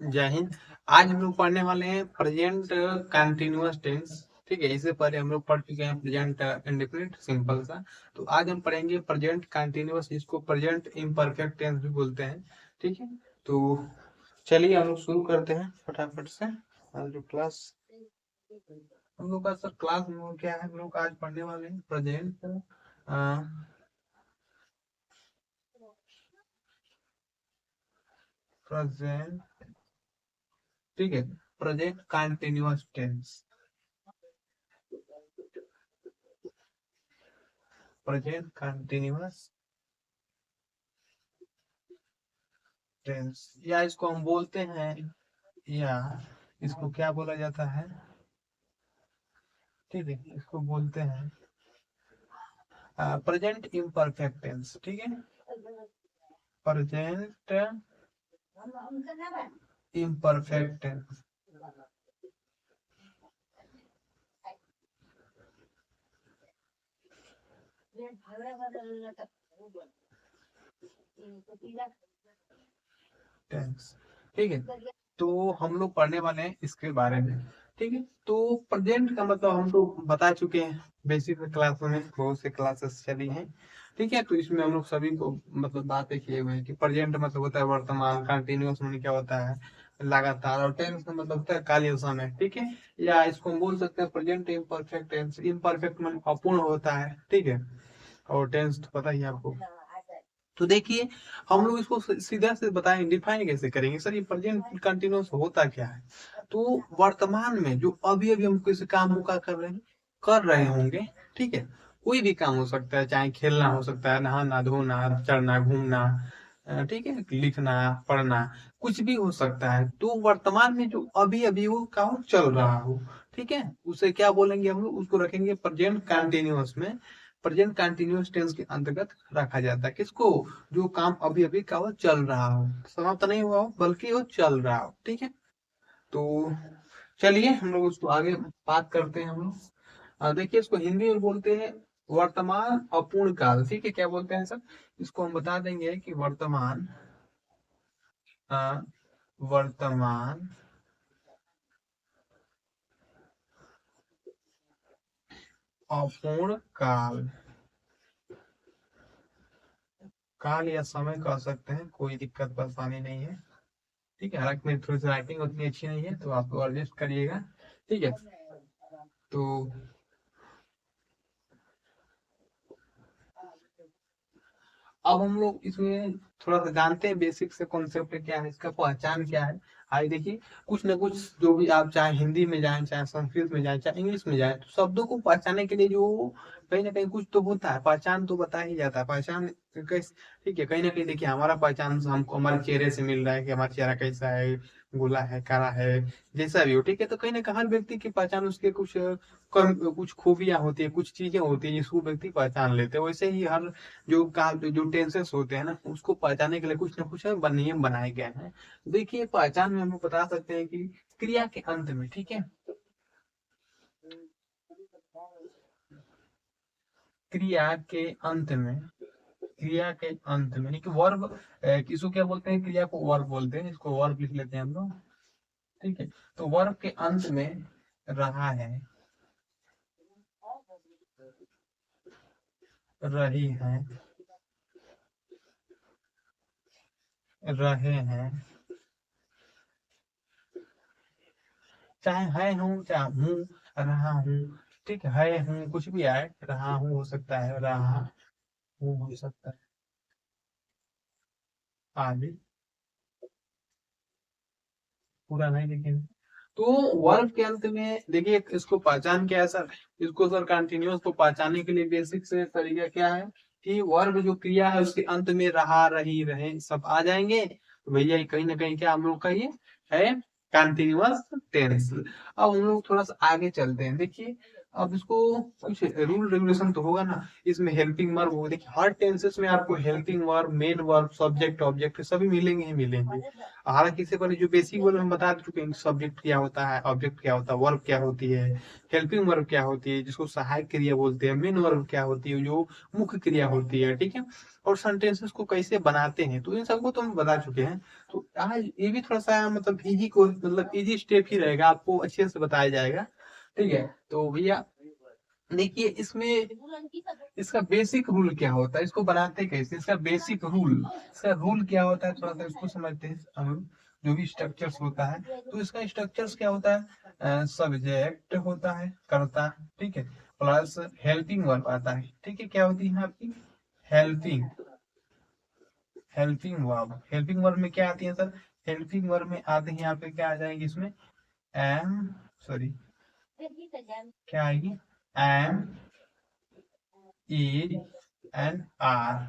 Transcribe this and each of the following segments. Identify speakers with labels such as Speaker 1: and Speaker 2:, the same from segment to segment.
Speaker 1: जय हिंद। आज हम लोग पढ़ने वाले हैं प्रेजेंट कंटिन्यूअस टेंस। ठीक है, इससे पहले हम लोग पढ़ चुके हैं प्रेजेंट इंडेफिनिट सिंपल सा। तो आज हम पढ़ेंगे प्रेजेंट कंटिन्यूअस, जिसको प्रेजेंट इम्परफेक्ट टेंस भी बोलते हैं। ठीक है, तो चलिए हम लोग शुरू करते हैं फटाफट से। आज जो क्लास हम लोग का सर क्लास में क्या है, हम लोग आज पढ़ने वाले हैं प्रेजेंट प्रेजेंट। ठीक है, present continuous tense. Present continuous tense, या इसको हम बोलते हैं, या इसको क्या बोला जाता है। ठीक है, इसको बोलते हैं प्रेजेंट इम्परफेक्ट टेंस। ठीक है, प्रेजेंट इम्परफेक्ट टेंस। टेंस, ठीक है। तो हम लोग पढ़ने वाले हैं इसके बारे में। ठीक है, तो प्रेजेंट का मतलब हम लोग बता चुके हैं बेसिक क्लास में, बहुत से क्लासेस चली हैं। ठीक है, तो इसमें हम लोग सभी को मतलब बातें किए हुए हैं कि प्रेजेंट मतलब होता है वर्तमान, कंटिन्यूअस में क्या होता है लगातार, और टेंस का मतलब होता है कालीन समय। ठीक है, या इसको हम बोल सकते हैं प्रेजेंट इम्परफेक्ट टेंस। इम्परफेक्ट मतलब अपूर्ण होता है। ठीक है, और टेंस तो पता ही है आपको। तो देखिए, हम लोग इसको सीधा से बताएं, डिफाइन कैसे करेंगे सर, ये प्रेजेंट कंटिन्यूअस होता क्या है। तो वर्तमान में जो अभी अभी हम किसी काम को क्या कर रहे होंगे। ठीक है, कोई भी काम हो सकता है, चाहे खेलना हो सकता है, नहाना धोना, चढ़ना घूमना, ठीक है, लिखना पढ़ना, कुछ भी हो सकता है। तो वर्तमान में जो अभी अभी वो काम चल रहा हो, ठीक है, उसे क्या बोलेंगे हम लोग, उसको रखेंगे प्रेजेंट कंटिन्यूअस में। प्रेजेंट कंटिन्यूअस टेंस के अंतर्गत रखा जाता है किसको, जो काम अभी अभी का वो चल रहा हो, समाप्त नहीं हुआ हो बल्कि वो चल रहा हो। ठीक है, तो चलिए हम लोग उसको आगे बात करते हैं हम लोग। देखिए, इसको हिंदी में बोलते हैं वर्तमान अपूर्ण काल। ठीक है, क्या बोलते हैं सर, इसको हम बता देंगे कि वर्तमान वर्तमान अपूर्ण काल। काल या समय कह सकते हैं, कोई दिक्कत परेशानी नहीं है। ठीक है, हालांकि मेरी थोड़ी सी राइटिंग उतनी अच्छी नहीं है, तो आप एडजस्ट करिएगा। ठीक है, तो अब हम लोग इसमें थोड़ा सा जानते हैं बेसिक से कॉन्सेप्ट क्या है, इसका पहचान क्या है। आइए देखिए, कुछ ना कुछ जो भी आप चाहे हिंदी में जाए, चाहे संस्कृत में जाए, चाहे इंग्लिश में जाए, तो शब्दों को पहचानने के लिए जो कहीं ना कहीं कुछ तो होता है, पहचान तो बता ही जाता है। पहचान कैसे, ठीक है, कहीं ना कहीं देखिए हमारा पहचान हमको हमारे चेहरे से मिल रहा है कि हमारा चेहरा कैसा है, गोला है, काला है, जैसा भी हो। ठीक है, तो कहीं ना कहीं हर व्यक्ति की पहचान उसके कुछ कुछ खूबियां होती है, कुछ चीजें होती है जिसको व्यक्ति पहचान लेते हैं। वैसे ही हर जो टेंसेस होते हैं ना, उसको पहचानने के लिए कुछ ना कुछ नियम बनाए गए हैं। देखिए, पहचान में हम लोग बता सकते हैं कि क्रिया के अंत में, ठीक है, क्रिया के अंत में, क्रिया के अंत में नहीं कि वर्ब, किसको क्या बोलते हैं, क्रिया को वर्ब बोलते हैं, इसको वर्ब लिख लेते हैं हम लोग। ठीक है, तो वर्ब के अंत में रहा है, रही है, रहे हैं, चाहे है हूँ, चाहे हूँ, रहा हूँ। ठीक है हूँ कुछ भी आए, रहा हूँ हो सकता है, रहा हूँ हो सकता है, आगे पूरा नहीं लिखेंगे। तो वर्ब के अंत में देखिए, इसको पहचान क्या है सर, इसको सर कंटिन्यूअस को पहचानने के लिए बेसिक से तरीका क्या है कि वर्ब जो क्रिया है उसके अंत में रहा, रही, रहे सब आ जाएंगे, तो भैया ये कहीं ना कहीं क्या हम लोग का ये है कंटिन्यूअस टेंस। अब हम लोग थोड़ा सा आगे चलते हैं। देखिए, अब इसको कुछ रूल रेगुलेशन तो होगा ना, इसमें हेल्पिंग वर्ब हो, देखिए हर टेंसेस में आपको helping verb, main verb, subject, object सभी मिलेंगे ही मिलेंगे। हालांकि इससे पहले जो बेसिक वर्ब हम बता चुके हैं, सब्जेक्ट क्या होता है, ऑब्जेक्ट क्या होता है, वर्ब क्या होती है, हेल्पिंग वर्ब क्या होती है जिसको सहायक क्रिया बोलते हैं, मेन वर्ब क्या होती है जो मुख्य क्रिया होती है, ठीक है, और सेंटेंसेस को कैसे बनाते हैं, तो इन सबको तो हम बता चुके हैं। तो आज ये भी थोड़ा सा मतलब इजी को मतलब इजी स्टेप ही रहेगा, आपको अच्छे से बताया जाएगा, ठीक है। तो भैया देखिए इसमें इसका बेसिक रूल क्या होता है, इसको बनाते कैसे, इसका बेसिक रूल, इसका रूल क्या होता है, थोड़ा सा इसको समझते हैं हम। जो भी स्ट्रक्चर्स होता है, तो इसका स्ट्रक्चर्स क्या होता है, सब्जेक्ट होता है, कर्ता, ठीक है, प्लस हेल्पिंग वर्ब आता है, ठीक है, क्या होती है आपकी helping, helping verb, helping verb में क्या आती है सर, हेल्पिंग वर्ब में आते हैं यहाँ पे क्या आ जाएंगे इसमें, एम, सॉरी क्या आएगी, एम, ई एंड आर,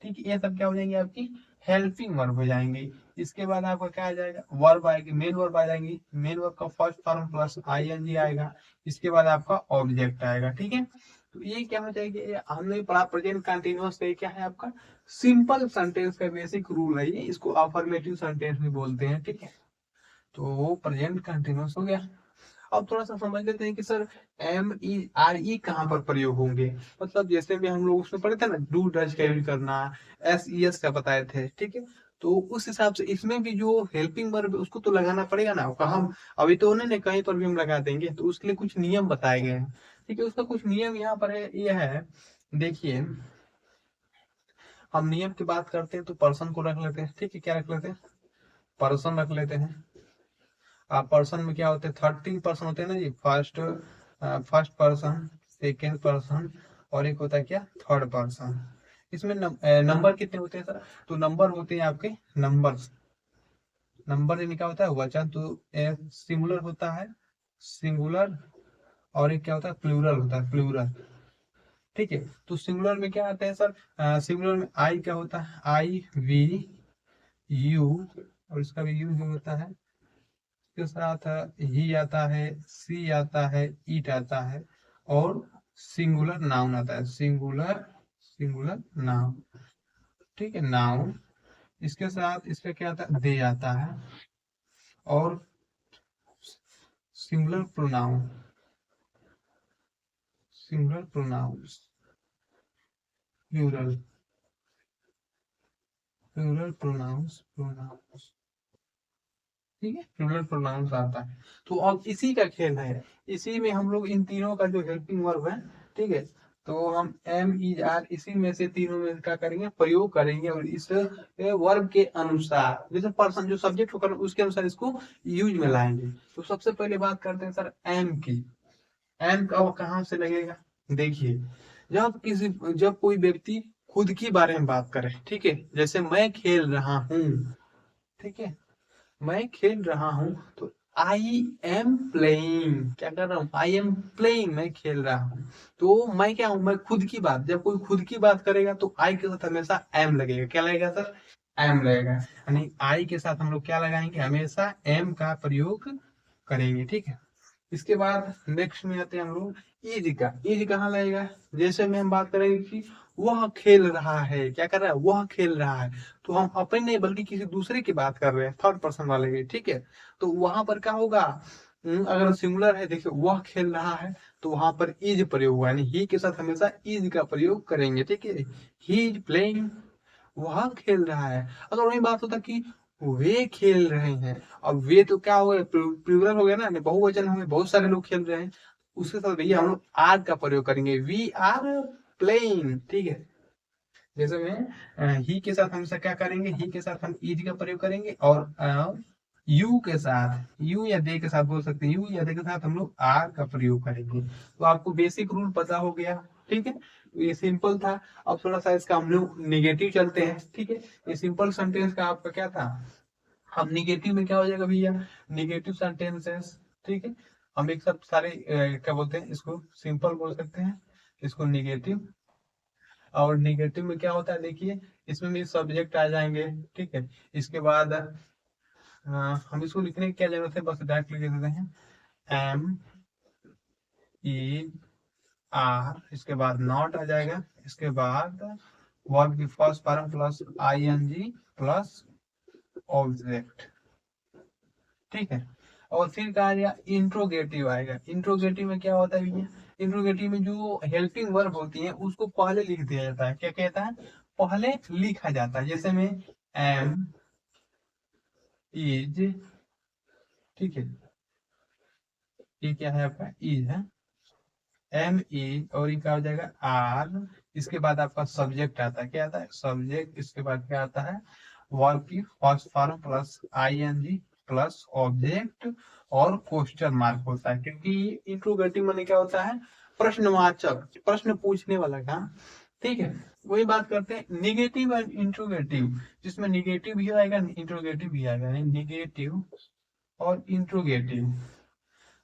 Speaker 1: ठीक है, ये सब क्या हो जाएंगे आपकी हेल्पिंग वर्ब हो जाएंगे। इसके बाद आपका क्या आ जाएगा, वर्ब आएगी, मेन वर्ब आ जाएंगी, मेन वर्ब का फर्स्ट फॉर्म प्लस आईएनजी आएगा, इसके बाद आपका ऑब्जेक्ट आएगा, ठीक है। तो ये क्या हो जाएगी, ये हमने पढ़ा प्रेजेंट कंटिन्यूअस, ये क्या है आपका सिंपल सेंटेंस का बेसिक रूल है, ये इसको अफर्मेटिव सेंटेंस भी बोलते हैं, ठीक है। तो प्रेजेंट कंटिन्यूअस हो गया। अब थोड़ा सा समझ लेते हैं कि sir M E R E कहाँ पर प्रयोग होंगे, मतलब जैसे भी हम लोग उसमें पढ़े थे ना, डू डज का यूज करना, एस ई एस का बताए थे, ठीक है। तो उस हिसाब से इसमें भी जो हेल्पिंग वर्ब है उसको तो लगाना पड़ेगा ना, हम अभी तो उन्होंने कहीं पर भी हम लगा देंगे, तो उसके लिए कुछ नियम बताए गए हैं, ठीक है। उसका कुछ नियम यहाँ पर है, ये है, देखिए हम नियम की बात करते हैं तो पर्सन को रख लेते हैं, ठीक है, क्या रख लेते हैं, पर्सन रख लेते हैं। आप पर्सन में क्या होते हैं, 13 पर्सन होते हैं ना जी, फर्स्ट पर्सन, सेकेंड पर्सन, और एक होता है क्या, थर्ड पर्सन। इसमें नंबर कितने होते हैं सर, तो नंबर होते हैं आपके नंबर्स, नंबर यानी क्या होता है वचन, तो सिंगुलर होता है, सिंगुलर, और एक क्या होता है प्लूरल होता है, प्लूरल, ठीक है। तो सिंगुलर में क्या आता है सर, सिंगुलर में आई क्या होता है, आई वी यू, और इसका भी यू ही होता है, के साथ ही आता है, सी आता है, ईट आता है, और सिंगुलर नाउन आता है, सिंगुलर, सिंगुलर नाउन, ठीक है, नाउन। इसके साथ इसका क्या आता है, दे आता है, और singular pronoun, singular pronouns, plural, plural pronouns, pronouns, ठीक है, प्लूरल प्रोनाउंस आता है। तो अब इसी का खेल है, इसी में हम लोग इन तीनों का जो हेल्पिंग वर्ब है, ठीक है, तो हम एम ई आर इसी में से तीनों में क्या करेंगे, प्रयोग करेंगे, और इस वर्ब के अनुसार जैसे पर्सन जो सब्जेक्ट होकर उसके अनुसार इसको यूज में लाएंगे। तो सबसे पहले बात करते हैं सर एम की, एम का कहाँ से लगेगा, देखिए जब कोई व्यक्ति खुद की बारे में बात करे, ठीक है, जैसे मैं खेल रहा हूँ, ठीक है, मैं खेल रहा हूँ, तो आई एम प्लेइंग, क्या कर रहा हूँ, आई एम प्लेइंग, मैं खेल रहा हूँ। तो मैं क्या हूँ, मैं खुद की बात, जब कोई खुद की बात करेगा तो आई के साथ हमेशा एम लगेगा, क्या लगेगा सर, एम लगेगा, यानी आई के साथ हम लोग क्या लगाएंगे, हमेशा एम का प्रयोग करेंगे, ठीक है। इसके बाद नेक्स्ट में आते हैं हम लोग ईज का, ईज कहाँ लगेगा, जैसे में हम बात करेंगे कि वह खेल रहा है, क्या कर रहा है, वह खेल रहा है, तो हम अपने नहीं बल्कि किसी दूसरे की बात कर रहे हैं, थर्ड पर्सन वाले की, ठीक है। तो वहां पर क्या होगा, अगर सिंगुलर है, देखिए वह खेल रहा है, तो वहां पर इज प्रयोग हुआ, यानी ही के साथ हमेशा इज का प्रयोग करेंगे, ठीक है, ही इज प्लेइंग, वह खेल रहा है। अगर वही बात होता कि वे खेल रहे हैं, अब वे तो क्या हो गया, प्लूरल हो गया ना, बहुवचन हो गया, बहुत सारे लोग खेल रहे हैं, उसके साथ भैया हम लोग आर का प्रयोग करेंगे, वी आर प्लेइंग, ठीक है। जैसे में ही के साथ हमेशा क्या करेंगे, ही के साथ हम इज का प्रयोग करेंगे, और यू के साथ, यू या दे के साथ बोल सकते हैं, यू या दे के साथ हम लोग आर का प्रयोग करेंगे। तो आपको बेसिक रूल पता हो गया, ठीक है, तो ये सिंपल था। अब थोड़ा सा इसका हम लोग निगेटिव चलते हैं, ठीक है। ये सिंपल सेंटेंस का आपका क्या था, हम निगेटिव में क्या हो जाएगा भैया, निगेटिव सेंटेंसेस, ठीक है, हम एक साथ सारे क्या बोलते हैं, इसको सिंपल बोल सकते हैं, इसको निगेटिव। और निगेटिव में क्या होता है, देखिए इसमें भी सब्जेक्ट आ जाएंगे, ठीक है। इसके बाद हम इसको लिखने की क्या जरूरत है, बस डायरेक्ट लिख देते हैं, एम इज आर, इसके बाद नॉट आ जाएगा, इसके बाद वर्ब की first form plus I N G plus object. ठीक है, और फिर कहा गया इंट्रोगेटिव आएगा। इंट्रोगेटिव में क्या होता है भैया, इंट्रोगेटिव में जो हेल्पिंग वर्ब होती है उसको पहले लिख दिया जाता है। क्या कहता है, पहले लिखा जाता है। जैसे में एम इज, ठीक है, ये क्या है आपका इज है, एम ई, और ये क्या हो जाएगा आर। इसके बाद आपका सब्जेक्ट आता है, क्या आता है सब्जेक्ट। इसके बाद क्या आता है वर्ब की first form plus I N G plus object और क्वेश्चन मार्क होता है, क्योंकि इंट्रोगेटिव माने क्या होता है, प्रश्नवाचक, प्रश्न पूछने वाला काम। ठीक है, वही बात करते हैं निगेटिव एंड इंट्रोगेटिव, जिसमें निगेटिव भी आएगा इंट्रोगेटिव भी आएगा, निगेटिव और इंट्रोगेटिव।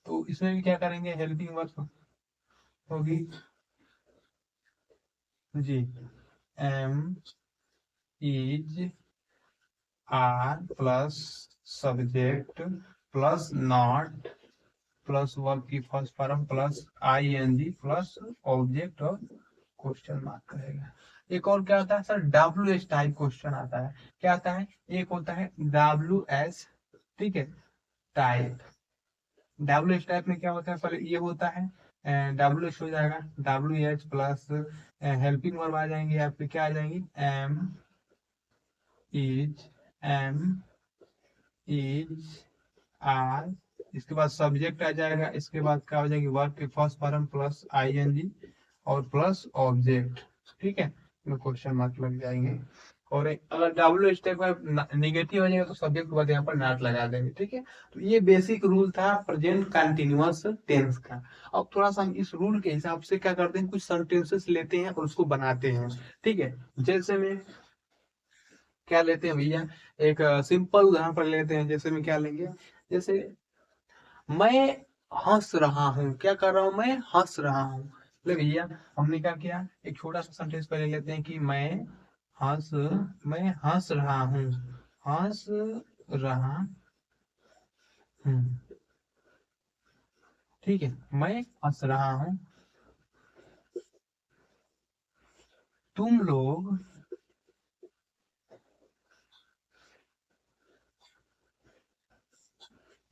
Speaker 1: तो इसमें भी क्या करेंगे, हेल्पिंग वर्ब होगी जी, am is are plus subject plus not plus verb की first form plus I N G plus object और क्वेश्चन मार्क रहेगा। एक और क्या आता है sir, W S type question आता है। क्या आता है, एक होता है डब्ल्यू एस, ठीक है, टाइप। डब्ल्यू एच टाइप में क्या होता है, पहले ये होता है डब्ल्यू एच हो जाएगा, W H plus helping verb आ जाएंगे आपके, क्या आ जाएंगी am is, am is are, इसके बाद सब्जेक्ट आ जाएगा, इसके बाद क्या हो जाएगी वर्ब की first form plus I N G और प्लस ऑब्जेक्ट। ठीक है, क्वेश्चन मार्क लग जाएंगे। और अगर डब्ल्यू स्टेप का निगेटिव हो जाएगा तो सब्जेक्ट के बाद यहाँ पर नॉट लगा देंगे। ठीक है, तो ये बेसिक रूल था प्रेजेंट कंटिन्यूअस टेंस का। अब थोड़ा सा हम इस रूल के हिसाब से क्या करते हैं, कुछ सेंटेंसेस लेते हैं और उसको बनाते हैं। ठीक है, जैसे में क्या लेते हैं भैया, एक सिंपल उदाहरण पर लेते हैं। जैसे में क्या लेंगे, जैसे मैं हंस रहा हूँ, क्या कर रहा हूँ, मैं हंस रहा हूँ। ले भैया, हमने क्या किया, एक छोटा सा सेंटेंस पहले लेते हैं कि हंस मैं हंस रहा हूँ, हंस रहा हूँ। ठीक है, मैं हंस रहा हूँ, तुम लोग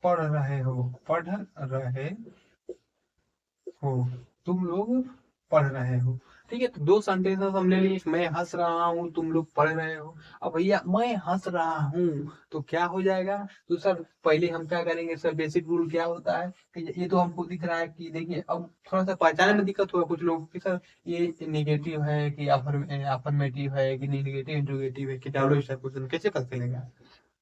Speaker 1: पढ़ रहे हो, पढ़ रहे हो, तुम लोग पढ़ रहे हो। ठीक है, तो दो सेंटेंसेस हम ले लिए, मैं हंस रहा हूँ, तुम लोग पढ़ रहे हो। अब भैया मैं हंस रहा हूँ तो क्या हो जाएगा, तो सर पहले हम क्या करेंगे, सर बेसिक रूल क्या होता है कि ये तो हमको दिख रहा है कि देखिए, अब थोड़ा सा पहचाने में दिक्कत होगा कुछ लोग कि सर ये नेगेटिव है कि अफर्मेटिव है कि नेगेटिव इंट्रोगेटिव है कि डब्ल्यू क्वेश्चन कैसे पता चलेगा।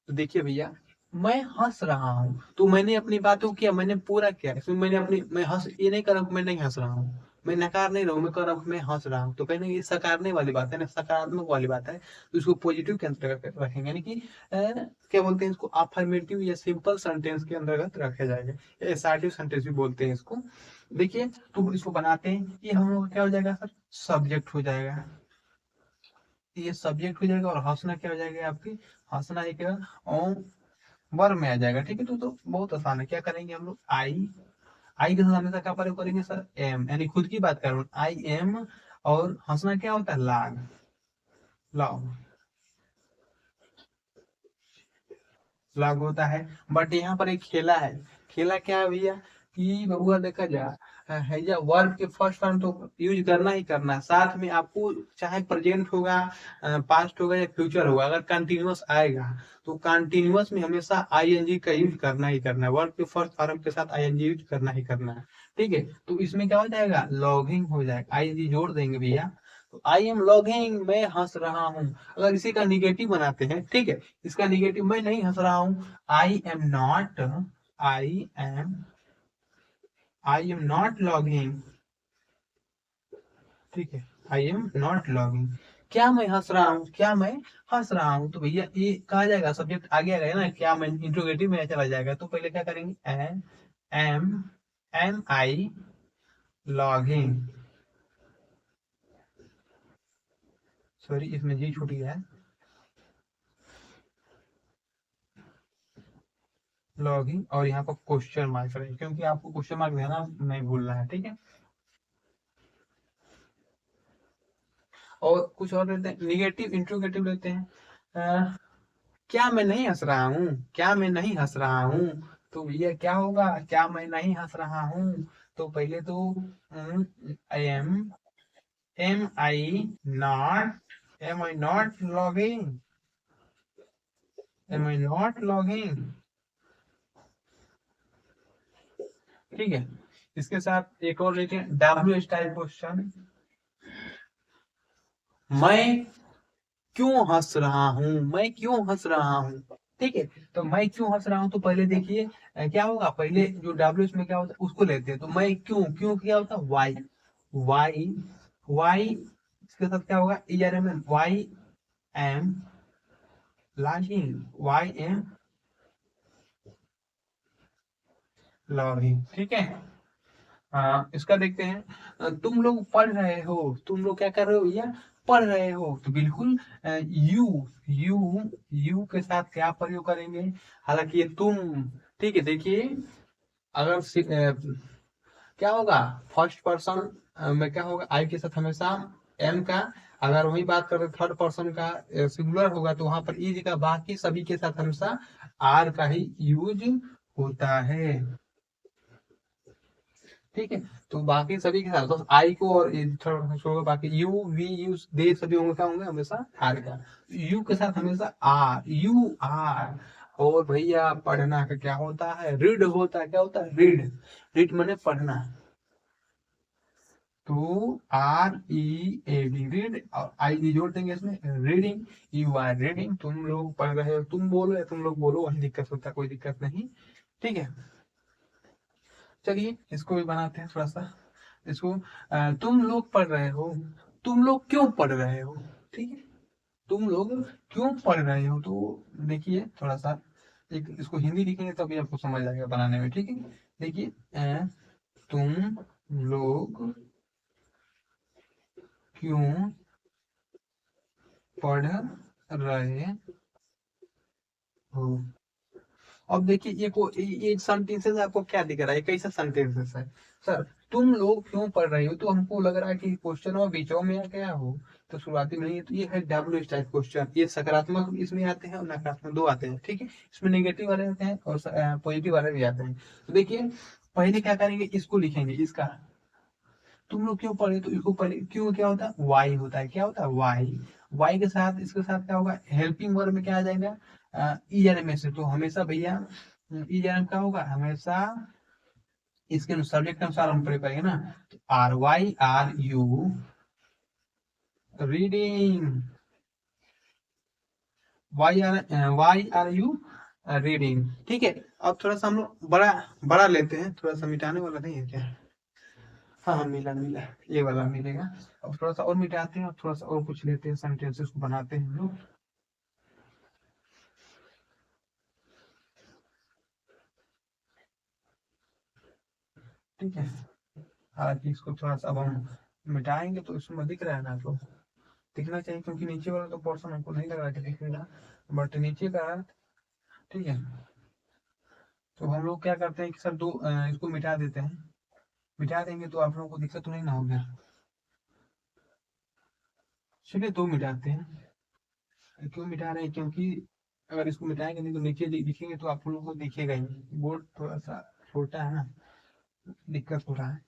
Speaker 1: तो देखिए भैया, मैं हंस रहा हूँ तो मैंने अपनी बातों किया, मैंने पूरा किया, इसमें मैंने अपनी, मैं हंस ये नहीं कर रहा हूँ कि मैं नहीं हंस रहा हूँ, मैं नकार नहीं रहा हूँ, मैं कर रहा हूँ कि मैं हंस रहा हूँ। तो कहने ये सकारने वाली बात है ना, सकारात्मक वाली बात है, तो इसको पॉजिटिव के अंतर्गत रखेंगे, यानी कि क्या बोलते हैं इसको, अफर्मेटिव या सिंपल सेंटेंस के अंतर्गत रखा जाएगा, या एसर्टिव सेंटेंस भी बोलते हैं इसको। देखिए, तो इसको बनाते हैं, ये हम लोग क्या हो जाएगा सर, सब्जेक्ट हो जाएगा, ये सब्जेक्ट हो जाएगा, और हंसना क्या हो जाएगा आपकी, हंसना एक वर्ब में आ जाएगा। ठीक है, तो बहुत आसान है। क्या करेंगे हम लोग, आई के साथ हमेशा क्या प्रयोग करेंगे सर, एम, यानी खुद की बात कर रहा हूँ, आई एम। और हंसना क्या होता है, लाग, लाग, लाग होता है। बट यहाँ पर एक खेला है, खेला क्या है भैया, कि बबुआ देखा जा है या वर्ब के फर्स्ट फॉर्म तो यूज करना ही करना है, साथ में आपको चाहे प्रेजेंट होगा, पास्ट होगा या फ्यूचर होगा, अगर कंटिन्यूअस आएगा तो कंटिन्यूअस में हमेशा आईएनजी का यूज करना ही करना है, वर्ब के फर्स्ट फॉर्म के साथ आईएनजी यूज करना ही करना है। ठीक है, तो इसमें क्या हो जाएगा, लॉगिंग हो जाएगा, आईएनजी जोड़ देंगे भैया, तो आई एम लॉगिंग, मैं हंस रहा हूँ। अगर इसी का निगेटिव बनाते हैं, ठीक है, इसका निगेटिव, मैं नहीं हंस रहा हूँ, I am not, I am I am not logging. ठीक है, आई एम नॉट लॉगिंग, क्या मैं हंस रहा हूँ, क्या मैं हंस रहा हूँ। तो भैया ये कहा जाएगा, सब्जेक्ट आगे आ गया ना, क्या मैं इंट्रोगेटिव में चला जाएगा, तो पहले क्या करेंगे, एम एम आई लॉगिंग, सॉरी इसमें जी छूट गया है, लॉगिंग और यहाँ पर क्वेश्चन मार्क रहेगा, क्योंकि आपको क्वेश्चन मार्क देना नहीं भूलना है, ठीक है। और कुछ और लेते हैं, निगेटिव इंट्रोगेटिव लेते हैं। क्या मैं नहीं हंस रहा हूँ, क्या मैं नहीं हंस रहा हूँ। तो ये क्या होगा, क्या मैं नहीं हंस रहा हूँ। तो पहले तो am I not logging, am I not logging, ठीक है। इसके साथ एक और लेते हैं डब्ल्यू स्टाइल क्वेश्चन, मैं क्यों हंस रहा हूँ, मैं क्यों हंस रहा हूँ, ठीक है। तो मैं क्यों हंस रहा हूँ, तो पहले देखिए क्या होगा, पहले जो डब्ल्यू में क्या होता है उसको लेते हैं। तो मैं क्यों, क्यों क्या होता है वाई, वाई, वाई इसके साथ क्या होगा E R M, why am logging, why am logging, ठीक है। हाँ इसका देखते हैं, तुम लोग पढ़ रहे हो, तुम लोग क्या कर रहे हो भैया, पढ़ रहे हो। तो बिल्कुल यू यू यू के साथ क्या प्रयोग करेंगे, हालांकि ये तुम, ठीक है। देखिए अगर क्या होगा फर्स्ट पर्सन में क्या होगा आई के साथ हमेशा एम का, अगर वही बात करें थर्ड पर्सन का सिंगुलर होगा तो वहां पर इज का, बाकी सभी के साथ हमेशा आर का ही यूज होता है, ठीक है। तो बाकी सभी के साथ बस आई को और थर्ड छोड़कर बाकी यू वी यू दे सभी होंगे, क्या होंगे हमेशा आर का। यू के साथ हमेशा आर, यू आर। और भैया पढ़ना का क्या होता है, रीड होता है, क्या होता है रीड, रीड मैंने पढ़ना। तो R E A D read, और आई डी जोड़ देंगे इसमें, रीडिंग, यू आर रीडिंग, तुम लोग पढ़ रहे हो, तुम बोलो या तुम लोग बोलो वही दिक्कत होता है, कोई दिक्कत नहीं, ठीक है। चलिए इसको भी बनाते हैं थोड़ा सा, इसको तुम लोग पढ़ रहे हो, तुम लोग क्यों पढ़ रहे हो, ठीक है। तुम लोग क्यों पढ़ रहे हो, तो देखिए थोड़ा सा एक इसको हिंदी लिखेंगे तभी आपको समझ आएगा बनाने में, ठीक है। देखिए तुम लोग क्यों पढ़ रहे हो। अब देखिए ये सेंटेंसेस आपको क्या दिख रहा है, कैसा सेंटेंसेस है सर, तुम लोग क्यों पढ़ रहे हो, तो हमको लग रहा है कि क्वेश्चन और बीचों में आ गया हो, तो शुरुआती में नहीं है, तो ये है डब्ल्यू टाइप क्वेश्चन। ये सकारात्मक इसमें आते हैं और नकारात्मक दो आते हैं, ठीक है। इसमें नेगेटिव वाले आते हैं और पॉजिटिव वाले भी आते हैं। तो देखिए पहले क्या करेंगे, इसको लिखेंगे, इसका तुम लोग क्यों पढ़े, तो इसको पहले क्यों क्या होता है वाई होता है, क्या होता है वाई, वाई के साथ इसके साथ क्या होगा हेल्पिंग वर्ब में क्या आ जाएगा ई आर एम से। तो हमेशा भैया ई आर एम क्या होगा हमेशा इसके सब्जेक्ट के अनुसार हम प्रयोग करेंगे ना। तो are why are you reading, why are you reading, ठीक है। अब थोड़ा सा हम लोग बड़ा बड़ा लेते हैं, थोड़ा सा मिटाने वाला नहीं है क्या, हाँ हाँ मिला मिला, ये वाला मिलेगा। अब थोड़ा सा और मिटाते हैं और थोड़ा सा और कुछ लेते हैं, सेंटेंसेस को बनाते हैं हम लोग, ठीक है। हालांकि इसको थोड़ा सा अब हम मिटाएंगे तो इसमें दिख रहा है ना आपको, दिखना चाहिए, क्योंकि नीचे वाला तो पोर्शन हमको नहीं लग रहा है कि दिखेगा, बट नीचे का है, ठीक है। तो हम लोग क्या करते हैं कि सर दो इसको मिटा देते हैं, मिटा देंगे तो आप लोगों को दिक्कत तो नहीं ना होगा। चलिए दो मिटाते हैं, क्यों मिटा रहे हैं, क्योंकि अगर इसको मिटाएंगे नहीं तो नीचे दिखेंगे तो आप लोगों को दिखेगा ही, बोर्ड थोड़ा सा छोटा है ना, दिक्कत हो रहा है।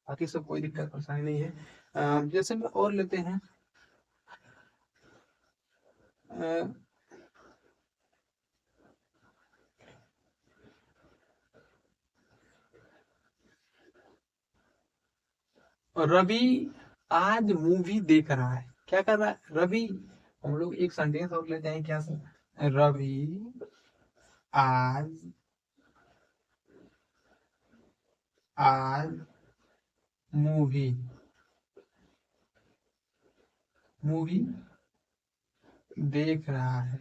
Speaker 1: बाकी सब कोई दिक्कत परेशानी नहीं है। जैसे में और लेते हैं अ, रवि आज मूवी देख रहा है, क्या कर रहा है रवि। हम लोग एक सेंटेंस और लेते हैं, क्या सर, रवि आज आज मूवी मूवी देख रहा है,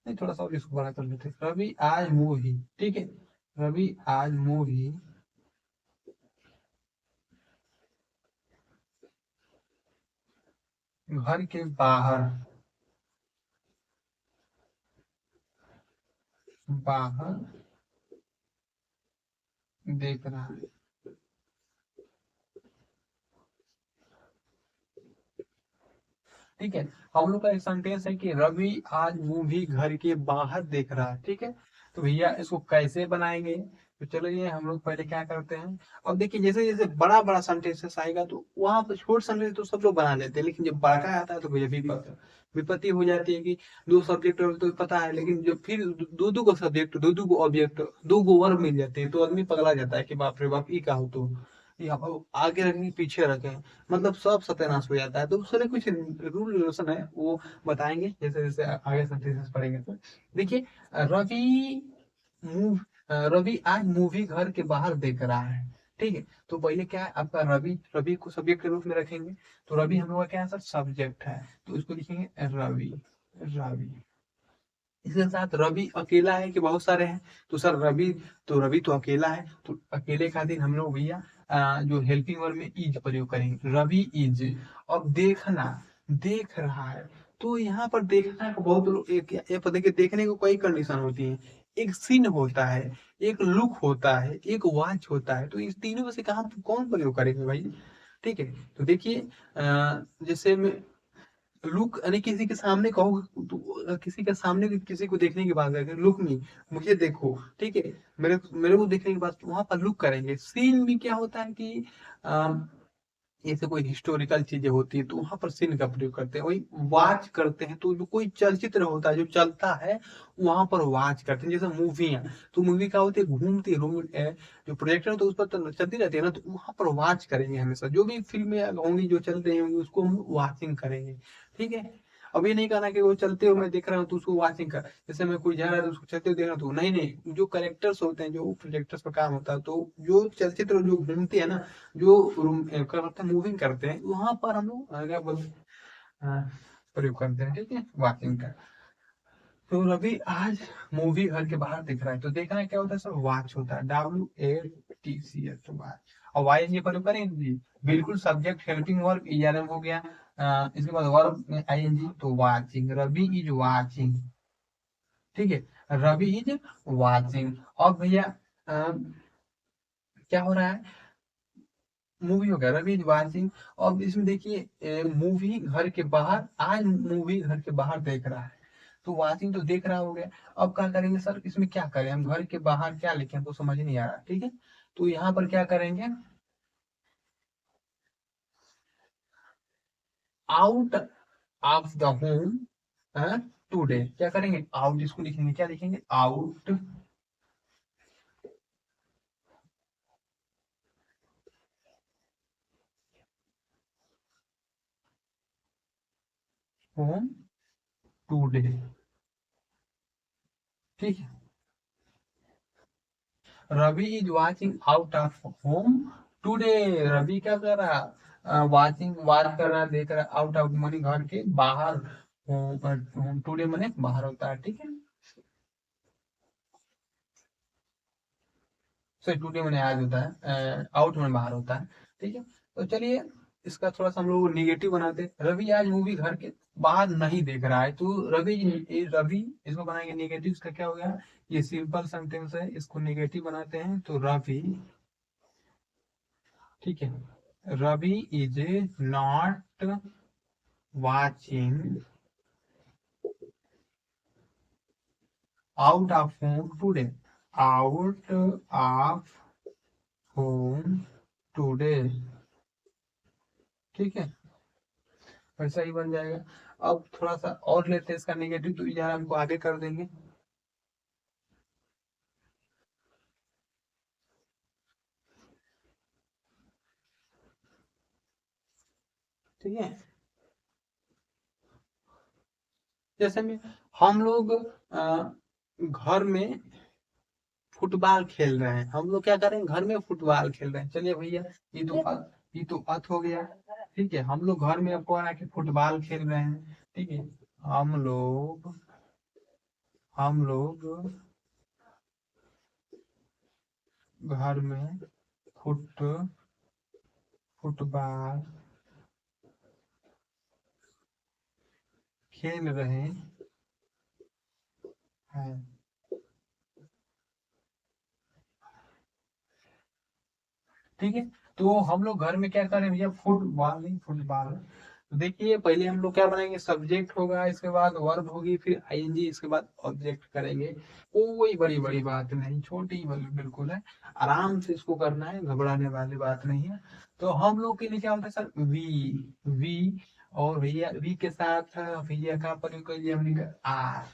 Speaker 1: नहीं थोड़ा सा और इसको बड़ा कर लेते हैं, रवि आज मूवी, ठीक है। रवि आज मूवी घर के बाहर बाहर देख रहा है। ठीक है, हम लोग का एक सेंटेंस है कि रवि आज मूवी घर के बाहर देख रहा है। ठीक है, तो भैया इसको कैसे बनाएंगे? तो चलो ये हम लोग पहले क्या करते हैं। अब देखिए जैसे जैसे बड़ा बड़ा सेंटेंसेस आएगा तो वहां पर छोट सेंटेंस तो सब लोग बना लेते हैं, लेकिन जब बड़का आता है तो भैया विपत्ति विपत्ति हो जाती है कि दो सब्जेक्ट तो पता है, लेकिन जब फिर दो दो को सब्जेक्ट, दो दो को ऑब्जेक्ट, दो को वर्ब मिल जाते हैं तो आदमी पगला जाता है कि बाप रे बाप ये का हो। तो ये हम आगे रखें पीछे रखें, मतलब सब सत्यानाश हो जाता है। तो उसके लिए कुछ रूल रेगुलेशन है, वो बताएंगे जैसे जैसे आगे सेंटेंसेस पढ़ेंगे। तो देखिए, रवि मूव रवि आज मूवी घर के बाहर देख रहा है। ठीक है, तो पहले क्या है आपका, रवि, रवि को सब्जेक्ट के रूप में रखेंगे। तो रवि हम लोग का क्या है सर, सब्जेक्ट है, तो इसको लिखेंगे रवि। रवि, इसके साथ रवि अकेला है कि बहुत सारे हैं? तो सर रवि, तो रवि तो अकेला है, तो अकेले खातिर हम लोग भैया जो हेल्पिंग वर्ब में इज प्रयोग करेंगे, रवि इज। अब देखना, देख रहा है, तो यहाँ पर देखना को बहुत लोग एक ये पता है कि देखने को कई कंडीशन होती है। एक सीन होता है, एक लुक होता है, एक वॉच होता है, तो इस तीनों में से कहाँ कौन प्रयोग करेंगे भाई? ठीक है, तो देखिए जैसे मैं लुक यानी किसी के सामने कहो तो किसी के सामने किसी को देखने की बात है, लुक मी, मुझे देखो। ठीक है, मेरे मेरे को देखने के बाद वहां पर लुक करेंगे। सीन में क्या होता है कि जैसे कोई हिस्टोरिकल चीजें होती है तो वहां पर सीन का प्रयोग करते हैं। वही वॉच करते हैं तो जो कोई चलचित्र होता है जो चलता है वहां पर वॉच करते हैं। जैसे मूवियाँ, तो मूवी क्या होती है, घूमती है रूम जो प्रोजेक्टर तो उस पर तो चलती रहती है ना, तो वहां पर वॉच करेंगे हमेशा। जो भी फिल्में होंगी जो चल रही होंगी उसको हम वॉचिंग करेंगे। ठीक है, अब ये नहीं कहना कि वो चलते हुए मैं देख रहा हूँ तो उसको वॉचिंग कर, जैसे मैं कोई जा रहा है तो उसको चलते हुए देख रहा हूँ तो नहीं नहीं, जो करेक्टर्स होते हैं जो प्रोजेक्टर्स पर काम होता है, तो जो चलचित्र जो घूमती है ना, जो रूम क्या होता है मूविंग करते हैं, वहां पर हम लोग क्या बोलते हैं प्रयोग करते हैं। ठीक है, वॉचिंग का। तो रवि आज मूवी घर के बाहर दिख रहा है, तो देखना क्या होता है सर, वॉच होता है, WATCH वॉच। और वाई एन जी प्रयोग करें जी, बिल्कुल सब्जेक्ट हेल्पिंग वर्ब ERM हो गया। इसके बाद वर्ब में ING, तो वाचिंग, रवि इज वाचिंग। ठीक है, रवि इज वाचिंग। और भैया क्या हो रहा है, मूवी हो गया, रवि इज वाचिंग। और इसमें देखिए मूवी घर के बाहर, आज मूवी घर के बाहर देख रहा है, तो वाचिंग तो देख रहा हो गया। अब क्या करेंगे सर, इसमें क्या करें हम, घर के बाहर क्या लिखें हमको समझ नहीं आ रहा। ठीक है, तो यहाँ पर क्या करेंगे, out of the home today, क्या करेंगे, आउट, इसको लिखेंगे, क्या लिखेंगे, आउट होम टूडे। ठीक है, Ravi is watching out of home today. Ravi क्या कर रहा, वॉचिंग, वॉच कर रहा, देख रहा, आउट ऑफ मनी घर के बाहर, होम टुडे मने बाहर होता है। ठीक है, सॉरी टुडे मने आज होता है, आउट में बाहर होता है। ठीक है, तो चलिए इसका थोड़ा सा हम लोग निगेटिव बनाते हैं। रवि आज मूवी घर के बाहर नहीं देख रहा है, तो रवि इसको बनाएंगे निगेटिव, इसका क्या हो गया, ये सिंपल सेंटेंस है, इसको निगेटिव बनाते हैं तो रवि, ठीक है, Ravi is not watching out of home today, out of home today. ठीक है, वैसा ही बन जाएगा। अब थोड़ा सा और लेते हैं इसका नेगेटिव, तो यार हमको आगे कर देंगे। ठीक है, जैसे में हम लोग घर में फुटबॉल खेल रहे हैं, हम लोग क्या करें, घर में फुटबॉल खेल रहे हैं। चलिए भैया, ये तो अथ हो गया। ठीक है, हम लोग घर में अब कौन है कि फुटबॉल खेल रहे हैं। ठीक है, हम लोग हम लोग घर में फुट फुटबॉल खेल रहे हैं। ठीक है। तो हम लोग घर में क्या करें भैया, फुटबॉल नहीं फुटबॉल। तो देखिए पहले हम लोग क्या बनाएंगे, सब्जेक्ट होगा, इसके बाद वर्ब होगी, फिर आईएनजी, इसके बाद ऑब्जेक्ट करेंगे। कोई बड़ी बड़ी बात नहीं, छोटी बिल्कुल है, आराम से इसको करना है, घबराने वाली बात नहीं है। तो हम लोग के लिए क्या होता है सर, वी। वी, और भैया वी के साथ भैया का प्रयोग कर लिया हमने, आर।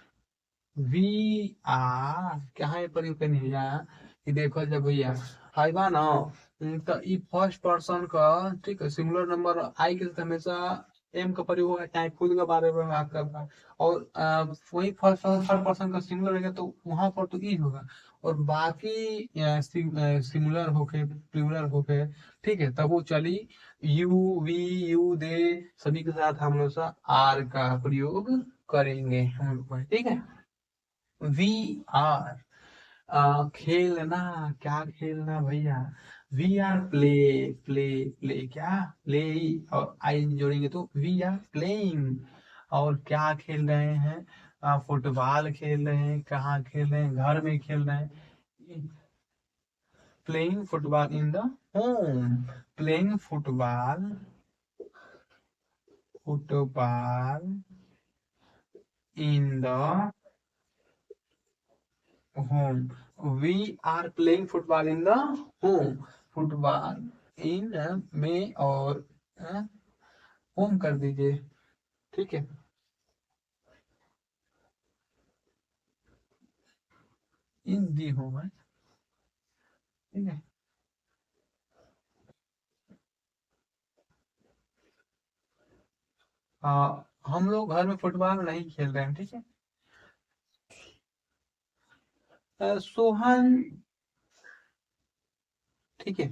Speaker 1: वी आर कहाँ प्रयोग करनी भैया, कि देखो जब भैया आएगा ना, तो ई फर्स्ट पर्सन का, ठीक है, सिंगुलर नंबर आई के साथ हमेशा एम का प्रयोग होगा, चाहे खुद के बारे में बात करता है। और वही फर्स्ट थर्ड पर्सन का सिंगुलर रहेगा तो वहां पर तो ई होगा। और बाकी सिंगुलर होके प्लूरल होके, ठीक है, तब वो चली यू, वी, यू, दे, सभी के साथ हम लोग आर का प्रयोग करेंगे हम लोग, ठीक है। वी आर खेलना, क्या खेलना भैया, we are play. Play, play क्या, प्ले, और आई जोड़ेंगे तो वी आर प्लेइंग। और क्या खेल रहे हैं, फुटबॉल खेल रहे हैं, कहाँ खेल रहे हैं, घर में खेल रहे हैं, playing football in the home. Playing football, football in the home. We are playing football in the home. Football in में, और होम कर दीजिए, ठीक है। इन दी होम है, ठीक है। हम लोग घर में फुटबॉल नहीं खेल रहे हैं, ठीक है। सोहन, ठीक है,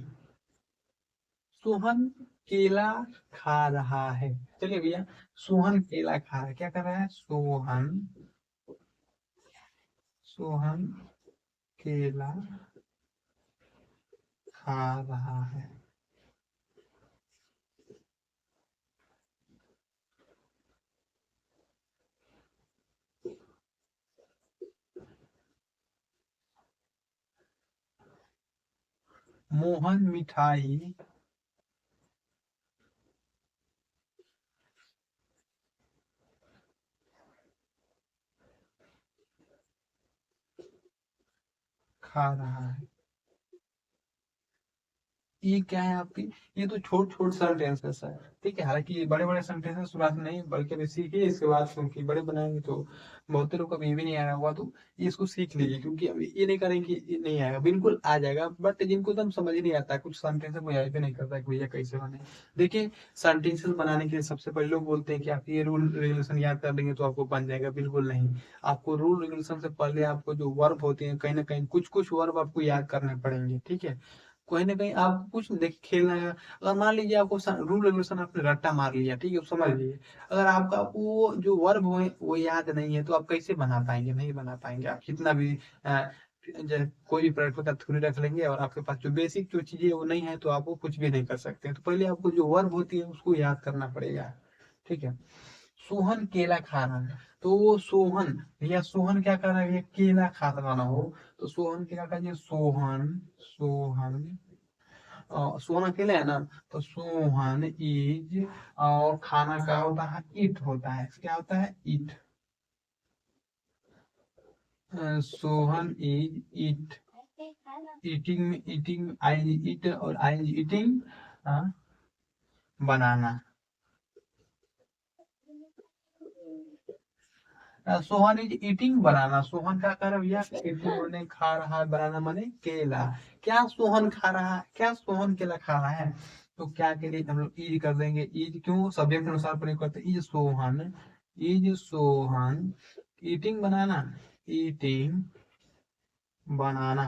Speaker 1: सोहन केला खा रहा है। चलिए भैया, सोहन केला खा रहा है, क्या कर रहा है, सोहन, सोहन केला खा रहा है। मोहन मिठाई खा रहा है। ये क्या है आपकी, ये तो छोट छोट सेंटेंस है सर, ठीक है। हालांकि ये बड़े बड़े सेंटेंस शुरुआत में नहीं, बल्कि अभी सीखिए, इसके बाद क्योंकि बड़े बनाएंगे तो बहुत लोग कभी भी नहीं आया हुआ, तो इसको सीख लीजिए, क्योंकि अभी ये नहीं करेंगे ये नहीं आएगा, बिल्कुल आ जाएगा, बट जिनको एकदम समझ ही नहीं आता, कुछ सेंटेंस को याद भी नहीं करता कि भैया कैसे बने। देखिए, सेंटेंसेस बनाने के लिए सबसे पहले लोग बोलते हैं कि आप ये रूल रेगुलेशन याद कर लेंगे तो आपको बन जाएगा, बिल्कुल नहीं। आपको रूल रेगुलेशन से पहले आपको जो वर्ब होते हैं, कहीं ना कहीं कुछ कुछ वर्ब आपको याद करने पड़ेंगे, ठीक है। कहीं ना कहीं आप कुछ देख खेलना है, अगर मान लीजिए आपको रूल रेगुलेशन आपने रट्टा मार लिया, ठीक है, समझ लीजिए, अगर आपका वो जो वर्ब हो वो याद नहीं है तो आप कैसे बना पाएंगे, नहीं बना पाएंगे, आप कितना भी कोई भी प्रैक्टिकल का थ्योरी रख लेंगे, और आपके पास जो बेसिक जो चीजें वो नहीं है तो आप वो कुछ भी नहीं कर सकते। तो पहले आपको जो वर्ब होती है उसको याद करना पड़ेगा, ठीक है। सोहन केला खा रहा है, तो वो सोहन, भैया सोहन क्या कर रहा है भैया, केला खा रहा ना हो, तो सोहन क्या करिए, सोहन, सोहन, सोहन अकेले है ना, तो सोहन इज, और खाना का होता है इट, होता है क्या होता है, eat. Sohan is eat, eating में ईटिंग आई इट, और I eating banana. Sohan is eating banana, Sohan क्या कर रहा है भैया, ईटिंग मैंने खा रहा है, बनाना मैंने केला। क्या सोहन खा रहा है, क्या सोहन केला खा रहा है, तो क्या के लिए हम लोग इज कर देंगे, इज क्यों, सब्जेक्ट के अनुसार प्रयोग करते हैं, is Sohan, is Sohan eating banana, eating banana,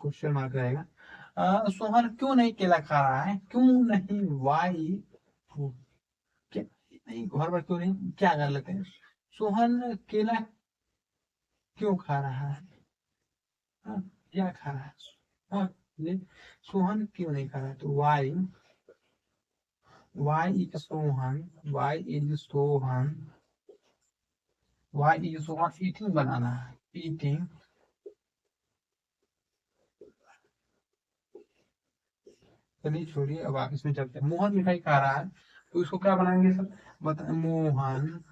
Speaker 1: question mark रहेगा। सोहन क्यों नहीं केला खा रहा है, क्यों नहीं, वाई, क्या नहीं, घर पर क्यों नहीं, क्या कर लेते हैं, सोहन केला क्यों खा रहा है, हाँ, क्या खा रहा है, हाँ, ये सोहन क्यों नहीं खा रहा है, तो why, why is Sohan, why is Sohan, why is Sohan eating banana, eating चलिए छोड़िए, अब आप इसमें चलते हैं। मोहन मिठाई खा रहा है, तो इसको क्या बनाएंगे सर? बता, मोहन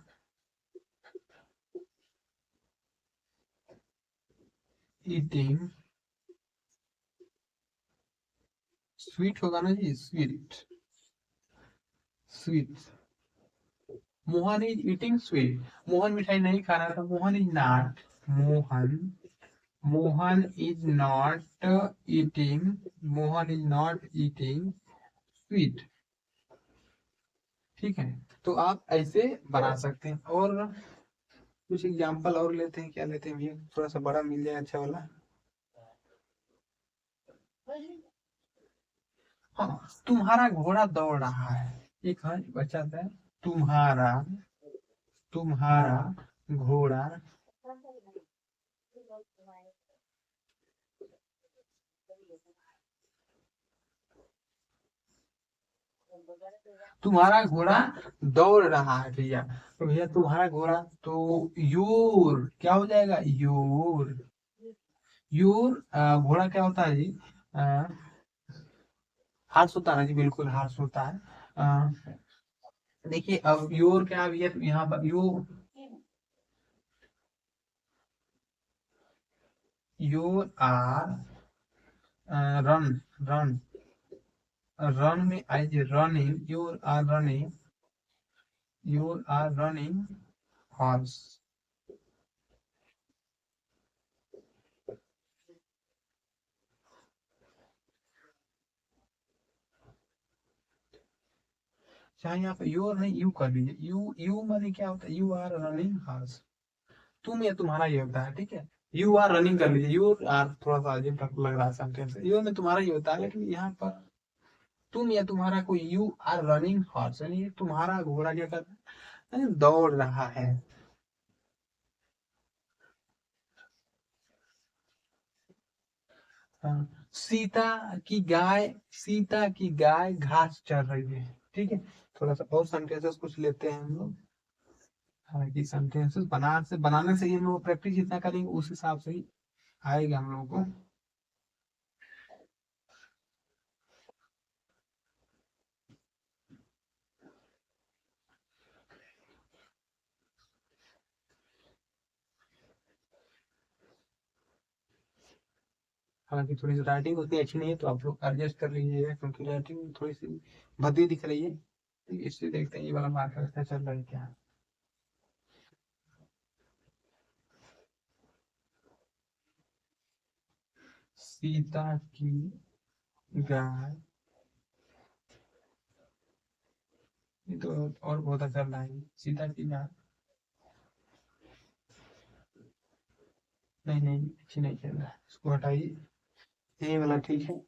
Speaker 1: ईटिंग स्वीट होगा ना जी, sweet, sweet. Mohan is eating sweet. Mohan मिठाई नहीं खा रहा था, Mohan is not, Mohan, Mohan is not eating, Mohan is not eating sweet. ठीक है, तो आप ऐसे बना सकते हैं। और कुछ एग्जांपल और लेते हैं, क्या लेते हैं भैया, थोड़ा सा बड़ा मिल जाए अच्छा वाला। हाँ, तुम्हारा घोड़ा दौड़ रहा है। एक है बच्चा था, तुम्हारा, तुम्हारा घोड़ा, तुम्हारा घोड़ा दौड़ रहा है भैया। तो भैया तुम्हारा घोड़ा, तो योर क्या हो जाएगा, योर, योर। घोड़ा क्या होता है जी, हार्स होता है ना जी, बिल्कुल हार्स होता है। देखिए अब योर क्या भैया, तो यहाँ पर your, your are, run, run, run में I G, running, your are running, your are running horse. चाहे यहाँ पे योर नहीं, यू कर लीजिए, यू, यू माने क्या होता है, यू आर रनिंग हॉर्स। तुम या तुम्हारा ये होता है, ठीक है। यू आर रनिंग कर लीजिए, यू आर थोड़ा सा अजीब लग रहा है सेंटेंस, यू में तुम्हारा ये होता है, लेकिन यहाँ पर तुम या तुम्हारा कोई, यू आर रनिंग हॉर्स, यानी तुम्हारा घोड़ा क्या कर रहा है, यानी दौड़ रहा है। सीता की गाय, सीता की गाय घास चर रही है। ठीक है, थोड़ा सा और सेंटेंसेस कुछ लेते हैं हम लोग। हालांकि सेंटेंसेस बनाने से ही हम लोग प्रैक्टिस जितना करेंगे उस हिसाब से ही आएगा हम लोगों को। हालांकि थोड़ी सी राइटिंग उतनी अच्छी नहीं है, तो आप लोग एडजस्ट कर लीजिएगा, क्योंकि राइटिंग थोड़ी सी भद्दी दिख रही है। तो इससे देखते हैं ये वाला मार्कर अच्छा चल रहा है क्या। सीता की गाय, ये तो और बहुत अच्छा चल रहा है। सीता की गाय, नहीं नहीं अच्छी नहीं चल रहा है, इसको हटाइए, यही वाला ठीक है।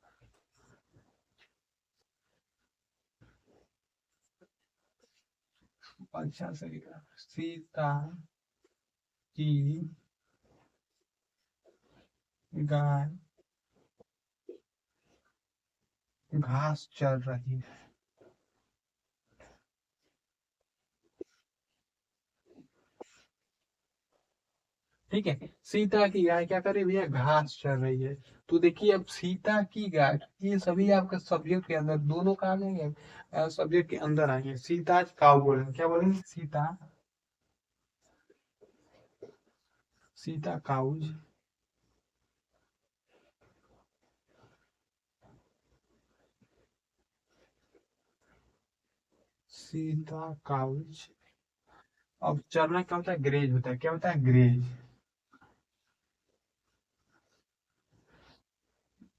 Speaker 1: अच्छा सही कहा, सीता की गाय घास चर रही है। ठीक है, सीता की गाय क्या कर रही है भैया, घास चर रही है। तो देखिए अब सीता की गाय, ये सभी आपके सब्जेक्ट के अंदर, दोनों कहा जाएंगे, सब्जेक्ट के अंदर आएंगे। सीता काउ बोलेंगे, क्या बोलेंगे, सीता, सीता काउज, सीता काउज। अब चरना क्या होता है, ग्रेज होता है, क्या होता है, ग्रेज,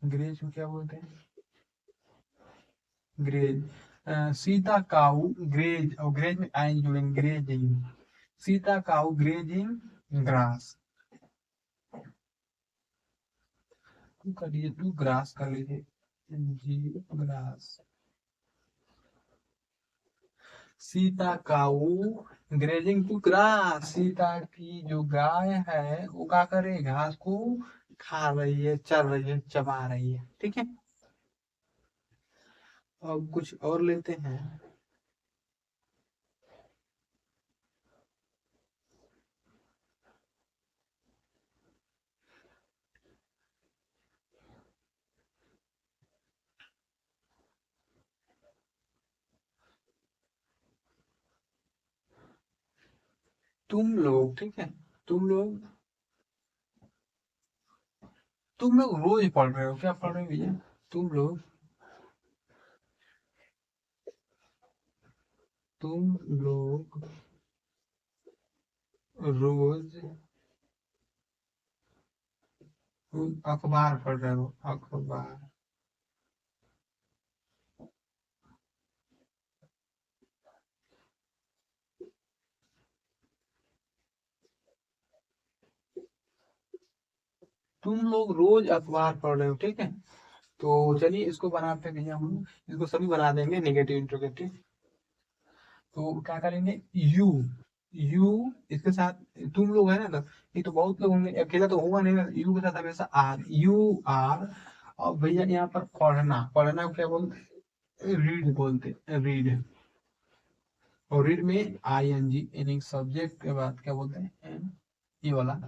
Speaker 1: ग्रेज को क्या बोलते हैं, ग्रेज। सीता काऊ ग्रेज, और ग्रेज में आई जुड़ेंगे, grazing, Sita cow grazing grass. To कर लीजिए, टू ग्रास कर लीजिए, जी ग्रास। Sita cow grazing to grass, Sita की जो गाय है वो क्या करे, घास को खा रही है, चर रही है, चबा रही है। ठीक है, अब कुछ और लेते हैं। तुम लोग, ठीक है, तुम लोग रोज पढ़ रहे हो, क्या पढ़ रहे हो भैया? तुम लोग तुम लोग रोज अखबार पढ़ रहे हो, अखबार। तुम लोग रोज अखबार पढ़ रहे हो, ठीक है। तो चलिए इसको बनाते हैं भैया, हम इसको सभी बना देंगे नेगेटिव इंट्रोगेटिव। तो क्या करेंगे, यू इसके साथ तुम लोग है ना, ये तो बहुत लोग होंगे, अकेला तो होगा नहीं ना, यू के साथ हमेशा आर, यू आर। और भैया यहाँ पर पढ़ना, पढ़ना को क्या बोलते, रीड बोलते, रीड। और रीड में आई एन जी, यानी सब्जेक्ट के बाद क्या बोलते हैं, ये वाला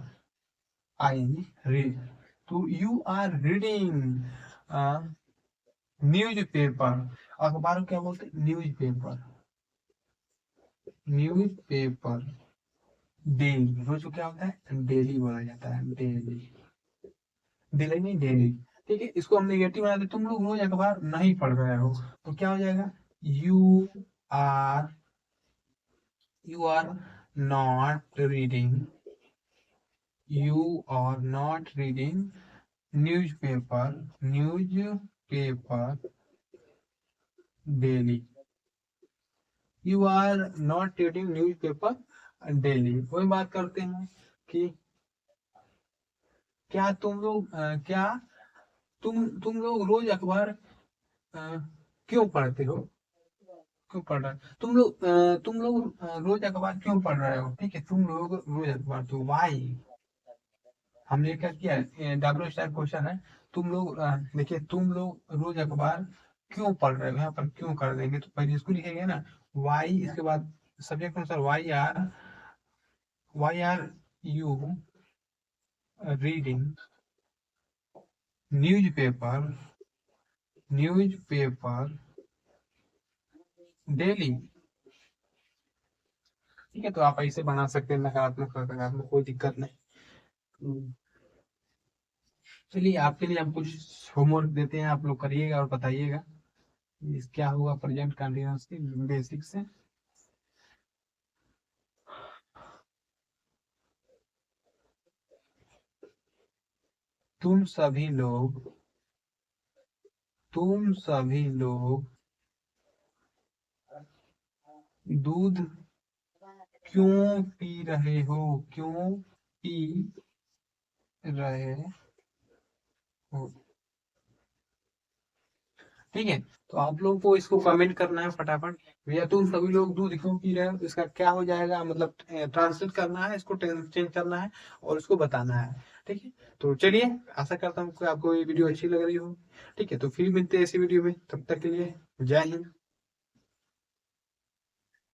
Speaker 1: आई एन जी, रीड। तो you are reading newspaper. अखबार को क्या बोलते हैं, newspaper, newspaper. Daily, रोज को क्या होता है, डेली बोला जाता है, डेली, डेली नहीं, डेली। ठीक है, इसको हम नेगेटिव बनाते, तुम लोग रोज अखबार नहीं पढ़ रहे हो, तो क्या हो जाएगा, you are you are not reading, you are not reading newspaper, newspaper daily, you are not reading newspaper daily. वही बात करते हैं कि क्या तुम लोग क्या तुम लोग रोज अखबार क्यों पढ़ते हो, क्यों पढ़ रहे हो तुम लोग रोज अखबार क्यों पढ़ रहे हो, ठीक है, तुम लोग रोज अखबार, तो वाई हमने क्या किया, डब्ल्यू स्टार क्वेश्चन है। तुम लोग देखिए, तुम लोग रोज अखबार क्यों पढ़ रहे हो, यहाँ पर क्यों कर देंगे, तो पहले इसको लिखेंगे ना, वाई, इसके बाद सब्जेक्ट अनुसार why are you reading newspaper, newspaper daily. ठीक है, तो आप ऐसे बना सकते हैं, नकारात्मक सकारात्मक, कोई दिक्कत नहीं। हम्म, चलिए आपके लिए हम कुछ होमवर्क देते हैं, आप लोग करिएगा और बताइएगा क्या होगा प्रेजेंट कंटिन्यूअस की बेसिक से। तुम सभी लोग तुम सभी लोग दूध क्यों पी रहे हो, क्यों पी रहे हो, ठीक है। तो आप लोगों को इसको कमेंट करना है फटाफट, भैया तुम सभी लोग दूध क्यों पी रहे हो, तो इसका क्या हो जाएगा, मतलब ट्रांसलेट करना है, इसको चेंज करना है और उसको बताना है, ठीक है। तो चलिए, आशा करता हूँ कि आपको ये वीडियो अच्छी लग रही हो, ठीक है। तो फिर मिलते हैं ऐसी वीडियो में, तब तक के लिए जय हिंद।